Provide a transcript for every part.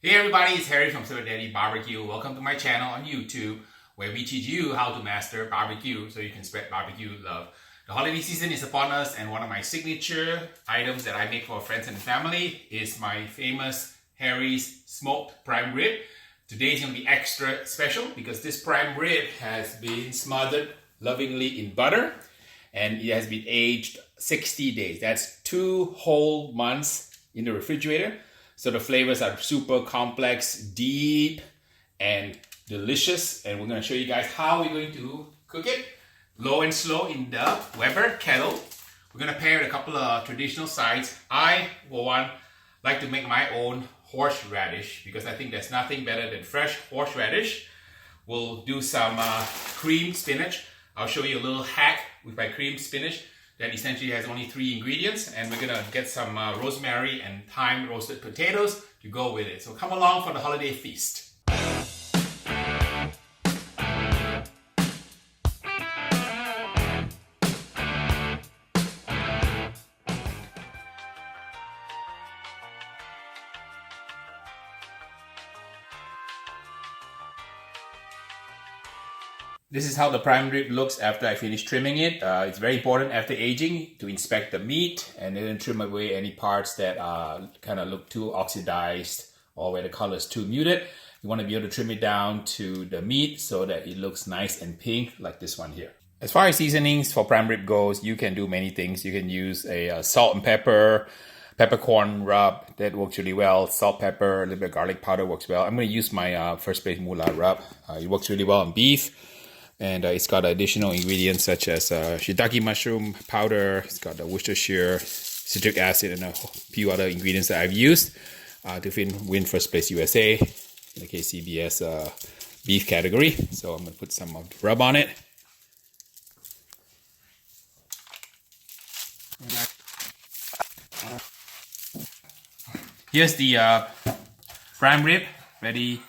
Hey everybody, it's Harry from Dilbertesque Barbecue. Welcome to my channel on YouTube, where we teach you how to master barbecue so you can spread barbecue love. The holiday season is upon us, and one of my signature items that I make for friends and family is my famous Harry's smoked prime rib. Today is going to be extra special because this prime rib has been smothered lovingly in butter, and it has been aged 60 days. That's 2 whole months in the refrigerator. So the flavors are super complex, deep, and delicious. And we're going to show you guys how we're going to cook it. Low and slow in the Weber kettle. We're going to pair a couple of traditional sides. I, for one, like to make my own horseradish because I think there's nothing better than fresh horseradish. We'll do some creamed spinach. I'll show you a little hack with my creamed spinach that essentially has only 3 ingredients, and we're gonna get some rosemary and thyme roasted potatoes to go with it. So come along for the holiday feast. This is how the prime rib looks after I finish trimming it. It's very important after aging to inspect the meat and then trim away any parts that kind of look too oxidized or where the color is too muted. You want to be able to trim it down to the meat so that it looks nice and pink like this one here. As far as seasonings for prime rib goes, you can do many things. You can use a salt and peppercorn rub. That works really well. Salt, pepper, a little bit of garlic powder works well. I'm going to use my First Place Moolah rub. It works really well on beef. And it's got additional ingredients such as shiitake mushroom powder. It's got the Worcestershire, citric acid, and a few other ingredients that I've used to win First Place USA in the KCBS beef category. So I'm going to put some of the rub on it. Here's the prime rib ready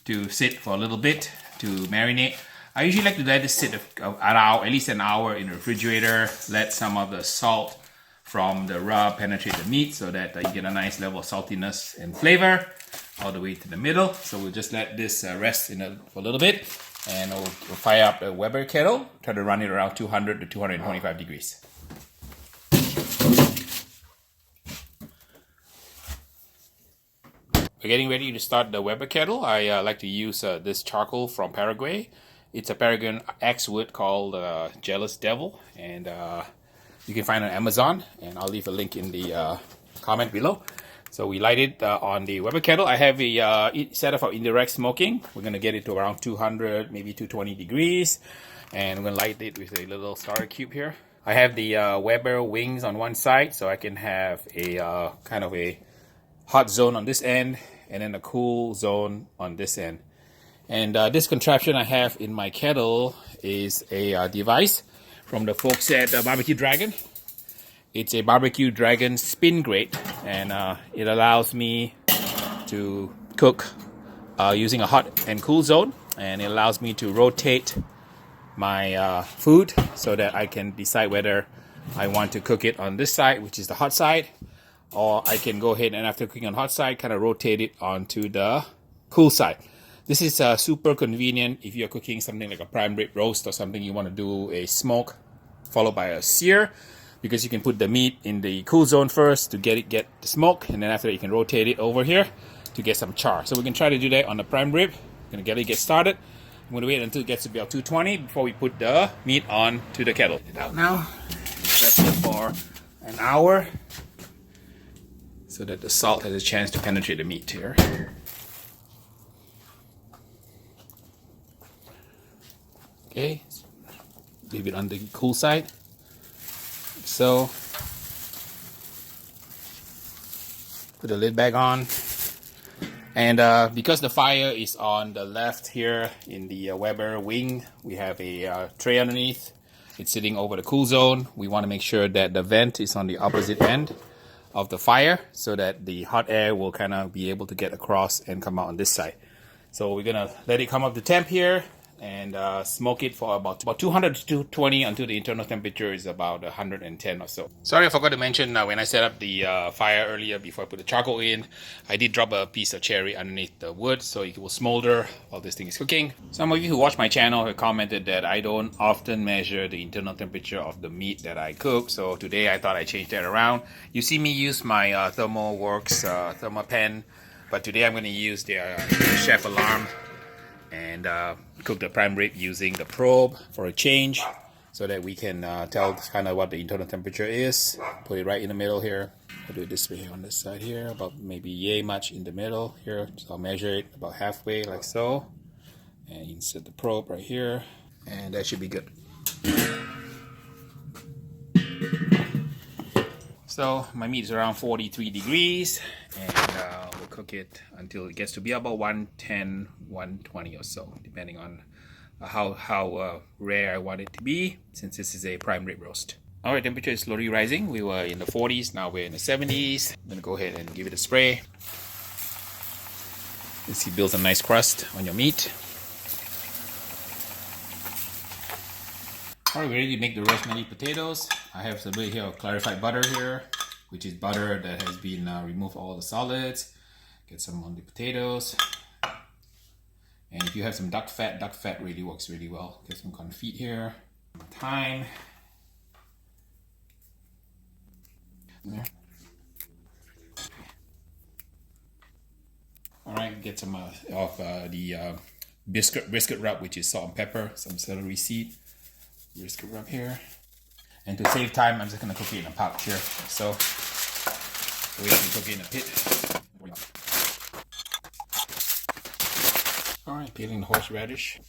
to sit for a little bit to marinate. I usually like to let this sit at least an hour in the refrigerator, let some of the salt from the rub penetrate the meat so that you get a nice level of saltiness and flavor all the way to the middle. So we'll just let this rest for a little bit, and we'll fire up the Weber kettle, try to run it around 200 to 225 degrees. We're getting ready to start the Weber kettle. I like to use this charcoal from Paraguay. It's a Paragon X wood called Jealous Devil, and you can find it on Amazon, and I'll leave a link in the comment below. So we light it on the Weber kettle. I have a setup for indirect smoking. We're going to get it to around 200, maybe 220 degrees, and we're going to light it with a little starter cube here. I have the Weber wings on one side, so I can have a kind of a hot zone on this end, and then a cool zone on this end. And this contraption I have in my kettle is a device from the folks at Barbecue Dragon. It's a Barbecue Dragon spin grate, and it allows me to cook using a hot and cool zone, and it allows me to rotate my food so that I can decide whether I want to cook it on this side, which is the hot side, or I can go ahead and after cooking on hot side, kind of rotate it onto the cool side. This is super convenient if you're cooking something like a prime rib roast or something you want to do a smoke followed by a sear, because you can put the meat in the cool zone first to get the smoke, and then after that you can rotate it over here to get some char. So we can try to do that on the prime rib. We're going to get started. I'm going to wait until it gets to about 220 before we put the meat on to the kettle. Get it out now. Rest it for an hour so that the salt has a chance to penetrate the meat here. Okay, leave it on the cool side. So, put the lid back on. And because the fire is on the left here in the Weber wing, we have a tray underneath. It's sitting over the cool zone. We want to make sure that the vent is on the opposite end of the fire so that the hot air will kind of be able to get across and come out on this side. So we're going to let it come up to temp here. and smoke it for about 200 to 220 until the internal temperature is about 110 or so. Sorry, I forgot to mention when I set up the fire earlier before I put the charcoal in, I did drop a piece of cherry underneath the wood so it will smolder while this thing is cooking. Some of you who watch my channel have commented that I don't often measure the internal temperature of the meat that I cook, so today I thought I'd change that around. You see me use my ThermoWorks thermal pen, but today I'm going to use the Chef Alarm and cook the prime rib using the probe for a change so that we can tell kind of what the internal temperature is. Put it right in the middle here. I'll do it this way on this side here, about maybe yay much in the middle here. So I'll measure it about halfway like so, and insert the probe right here, and that should be good. So my meat is around 43 degrees, and we'll cook it until it gets to be about 110, 120 or so, depending on how rare I want it to be, since this is a prime rib roast. Alright, temperature is slowly rising. We were in the 40s, now we're in the 70s. I'm going to go ahead and give it a spray. You see, builds a nice crust on your meat. Alright, we're ready to make the rosemary potatoes. I have some bit here of clarified butter here, which is butter that has been removed all the solids. Get some on the potatoes. And if you have some duck fat really works really well. Get some confit here. Thyme. There. Alright, get some of the brisket rub, which is salt and pepper, some celery seed. Brisket rub here. And to save time, I'm just going to cook it in a pouch here. So we can cook it in a pit. Alright, peeling the horseradish.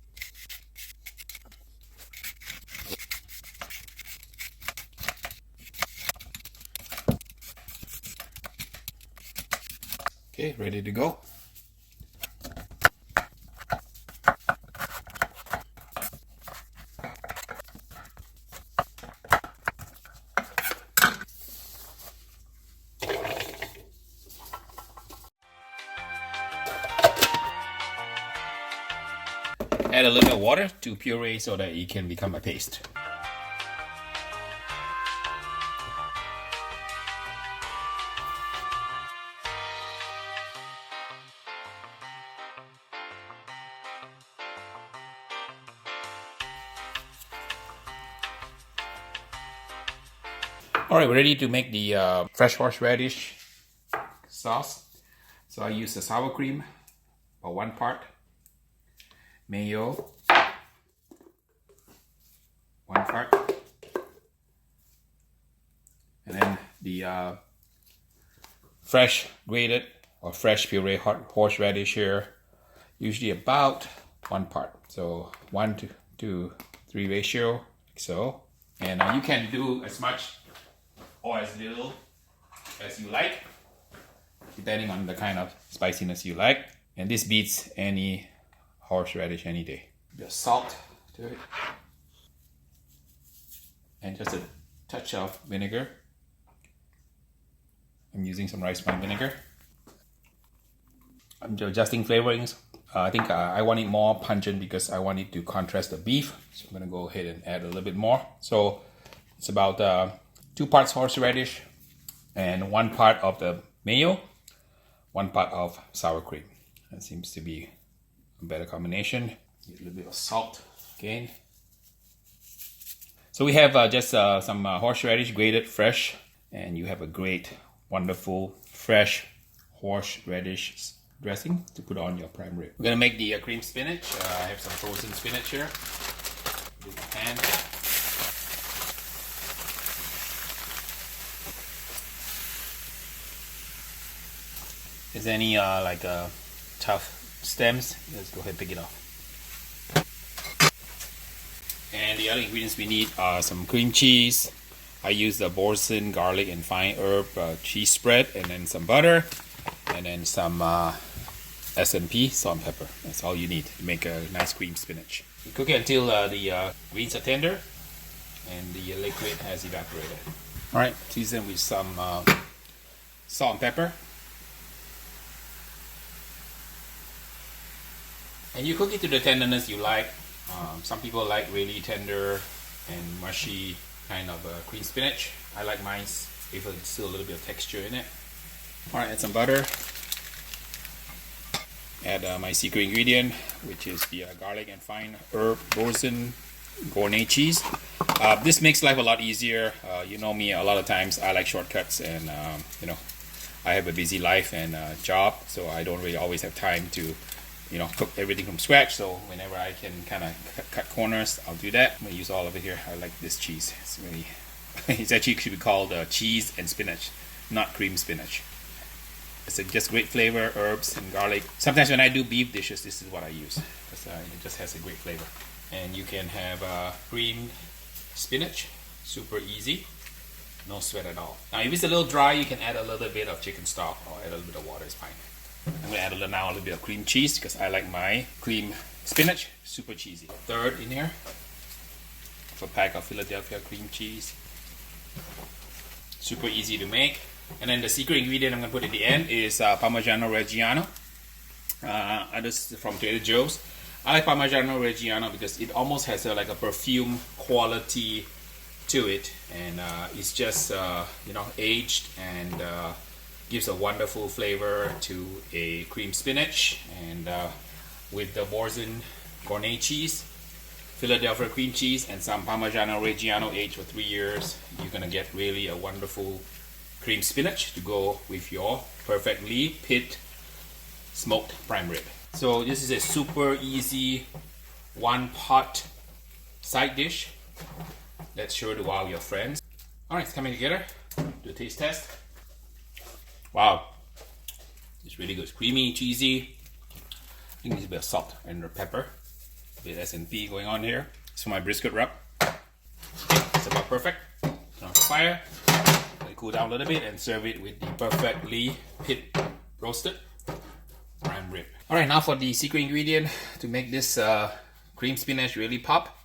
Okay, ready to go. Add a little bit of water to puree so that it can become a paste. Alright, we're ready to make the fresh horseradish sauce. So I use the sour cream, about 1 part. Mayo, 1 part, and then the fresh grated or fresh puree horseradish here, usually about 1 part, so 1 to 3 ratio, like so. And you can do as much or as little as you like, depending on the kind of spiciness you like. And this beats any horseradish any day. A bit of salt to it, and just a touch of vinegar. I'm using some rice wine vinegar. I'm adjusting flavorings. I think I want it more pungent because I want it to contrast the beef, so I'm going to go ahead and add a little bit more. So it's about 2 parts horseradish and 1 part of the mayo, 1 part of sour cream. That seems to be a better combination. Get a little bit of salt again. So we have just some horseradish grated fresh, and you have a great, wonderful, fresh horseradish dressing to put on your prime rib. We're gonna make the creamed spinach. I have some frozen spinach here in my pan. Is there any tough stems? Let's go ahead and pick it off. And the other ingredients we need are some cream cheese. I use the Boursin garlic and fine herb cheese spread, and then some butter, and then some S&P salt and pepper. That's all you need to make a nice creamed spinach. You cook it until the greens are tender and the liquid has evaporated. Alright, season with some salt and pepper. And you cook it to the tenderness you like. Some people like really tender and mushy kind of cream spinach. I like mine if it's still a little bit of texture in it. Alright, add some butter. Add my secret ingredient, which is the garlic and fine herb boursin gournay cheese. This makes life a lot easier. You know me, a lot of times I like shortcuts, and you know, I have a busy life and job, so I don't really always have time to, you know, cook everything from scratch. So whenever I can kind of cut corners, I'll do that. I'm gonna use all of it here. I like this cheese. It's really, it's actually should be called cheese and spinach, not cream spinach. It's just great flavor, herbs and garlic. Sometimes when I do beef dishes, this is what I use, because it just has a great flavor. And you can have creamed spinach, super easy, no sweat at all. Now if it's a little dry, you can add a little bit of chicken stock or add a little bit of water, it's fine. I'm gonna add a little bit of cream cheese because I like my cream spinach super cheesy. Third in here, a pack of Philadelphia cream cheese. Super easy to make. And then the secret ingredient I'm going to put at the end is Parmigiano Reggiano. This is from Trader Joe's. I like Parmigiano Reggiano because it almost has like a perfume quality to it, and it's just you know, aged and gives a wonderful flavor to a cream spinach. And with the boursin gournay cheese, Philadelphia cream cheese, and some Parmigiano Reggiano aged for 3 years, you're gonna get really a wonderful cream spinach to go with your perfectly pit smoked prime rib. So this is a super easy one pot side dish that's sure to wow your friends. All right, it's coming together. Do a taste test. Wow, it's really good. It's creamy, cheesy. I think there's a bit of salt and pepper. A bit of S&P going on here. It's for my brisket wrap. Okay, it's about perfect. Turn off the fire. Let it cool down a little bit and serve it with the perfectly pit roasted prime rib. All right, now for the secret ingredient to make this cream spinach really pop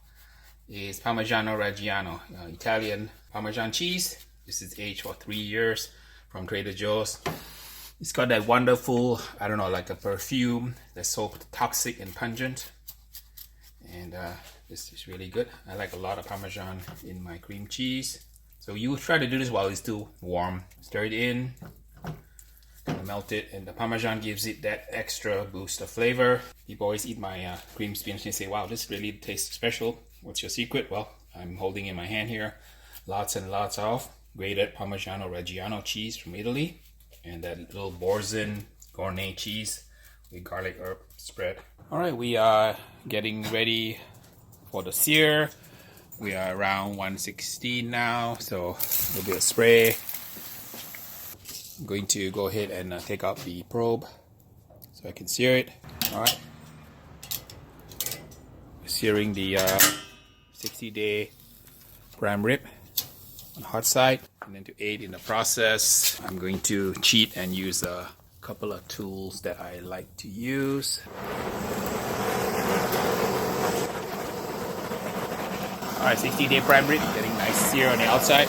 is Parmigiano Reggiano, Italian Parmesan cheese. This is aged for 3 years from Trader Joe's. It's got that wonderful, I don't know, like a perfume that's so toxic and pungent. And this is really good. I like a lot of Parmesan in my cream cheese. So you try to do this while it's still warm. Stir it in, melt it, and the Parmesan gives it that extra boost of flavor. People always eat my cream spinach and say, wow, this really tastes special. What's your secret? Well, I'm holding in my hand here lots and lots of grated Parmigiano Reggiano cheese from Italy, and that little boursin gournay cheese with garlic herb spread. All right, we are getting ready for the sear. We are around 116 now, so a little bit of spray. I'm going to go ahead and take out the probe so I can sear it. All right, searing the 60-day prime rib on the hot side. And then to aid in the process, I'm going to cheat and use a couple of tools that I like to use. Alright, 60-day prime rib, getting nice sear on the outside.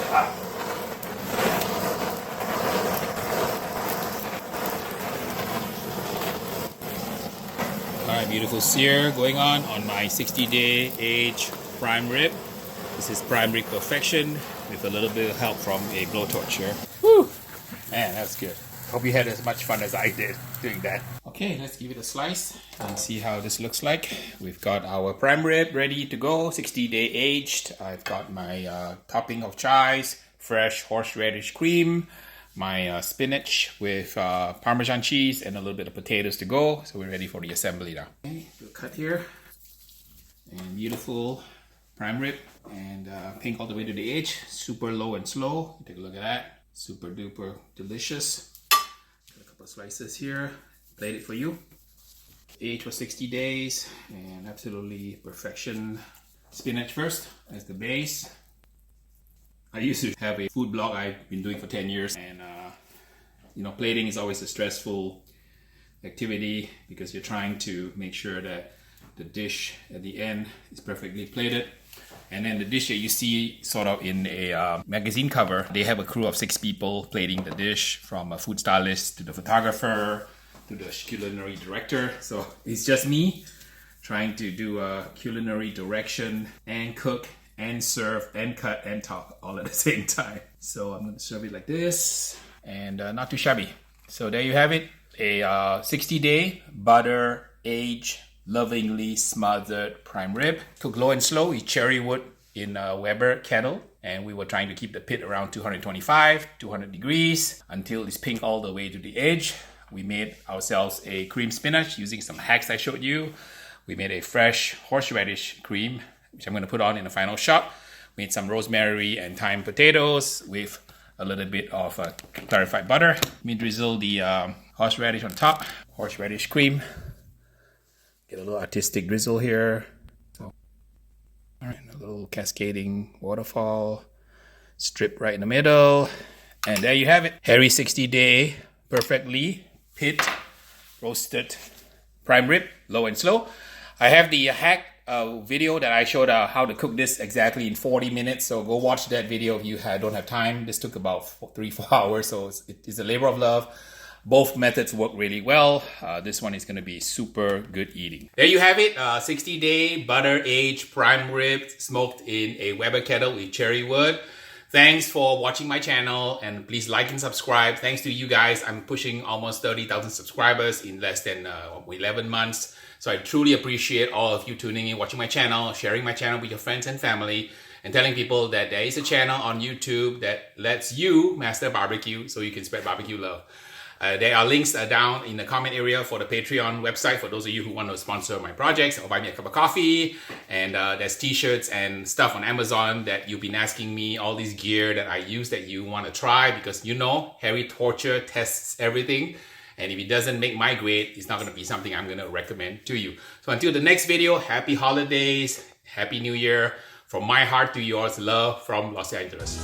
Alright, beautiful sear going on my 60-day aged prime rib. This is prime rib perfection with a little bit of help from a blowtorch here. Woo! Man, that's good. Hope you had as much fun as I did doing that. Okay, let's give it a slice and see how this looks like. We've got our prime rib ready to go, 60-day aged. I've got my topping of chives, fresh horseradish cream, my spinach with Parmesan cheese, and a little bit of potatoes to go. So we're ready for the assembly now. Okay, do a cut here. And beautiful prime rib, and pink all the way to the edge. Super low and slow. Take a look at that. Super duper delicious. Got a couple of slices here. Played it for you. Aged for 60 days and absolutely perfection. Spinach first as the base. I used to have a food blog I've been doing for 10 years, and you know, plating is always a stressful activity because you're trying to make sure that the dish at the end is perfectly plated. And then the dish that you see sort of in a magazine cover, they have a crew of 6 people plating the dish, from a food stylist to the photographer to the culinary director. So it's just me trying to do a culinary direction and cook and serve and cut and talk all at the same time. So I'm going to serve it like this, and not too shabby. So there you have it, a 60-day butter aged lovingly smothered prime rib, cooked low and slow with cherry wood in a Weber kettle, and we were trying to keep the pit around 225, 200 degrees until it's pink all the way to the edge. We made ourselves a creamed spinach using some hacks I showed you. We made a fresh horseradish cream, which I'm going to put on in the final shot. Made some rosemary and thyme potatoes with a little bit of clarified butter. We drizzle the horseradish on top, horseradish cream. Get a little artistic drizzle here. So, all right, a little cascading waterfall. Strip right in the middle. And there you have it. Harry 60-day, perfectly pit roasted prime rib, low and slow. I have the hack video that I showed how to cook this exactly in 40 minutes. So go watch that video if you don't have time. This took about 3-4 hours, so it's a labor of love. Both methods work really well. This one is going to be super good eating. There you have it, 60-day butter-aged prime rib smoked in a Weber kettle with cherry wood. Thanks for watching my channel, and please like and subscribe. Thanks to you guys, I'm pushing almost 30,000 subscribers in less than 11 months. So I truly appreciate all of you tuning in, watching my channel, sharing my channel with your friends and family, and telling people that there is a channel on YouTube that lets you master barbecue so you can spread barbecue love. There are links down in the comment area for the Patreon website for those of you who want to sponsor my projects or buy me a cup of coffee. And there's t-shirts and stuff on Amazon that you've been asking me, all this gear that I use that you want to try, because you know Harry Torture tests everything. And if it doesn't make my grade, it's not going to be something I'm going to recommend to you. So until the next video, happy holidays, happy new year. From my heart to yours, love from Los Angeles.